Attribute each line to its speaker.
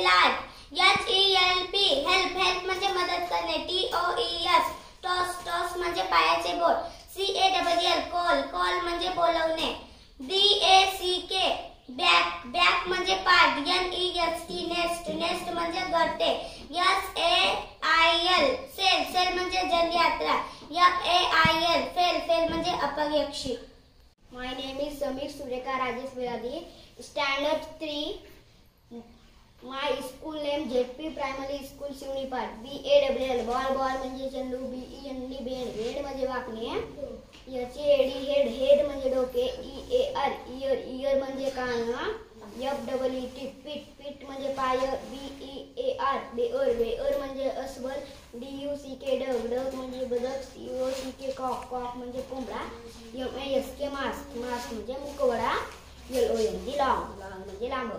Speaker 1: लाट. HELP help help म्हणजे मदत करणे. TOES टॉस म्हणजे पायाचे बोट. CALL कॉल कॉल म्हणजे बोलवणे. BACK बॅक म्हणजे पाठ. NEST नेस्ट म्हणजे गर्ते. SAIL सेल म्हणजे जनयात्रा. FAIL फेल म्हणजे अपयशी.
Speaker 2: My name is Samir Sureka Rajesh Veladi, Standard 3. My school name ZP Primary School Shivnipar. BALL ball म्हणजे चेंडू. BEND बेंड म्हणजे वाकणे. HAD हेड म्हणजे डोके. EAR इयर म्हणजे कान. FEET पीठ म्हणजे पाय. BEAR बेअर म्हणजे अस्वल. DUCK डग म्हणजे बदक. COCK कॉक म्हणजे कोंबडा. MASK मास्क म्हणजे मुखवटा. LONG लॉंग म्हणजे लांब.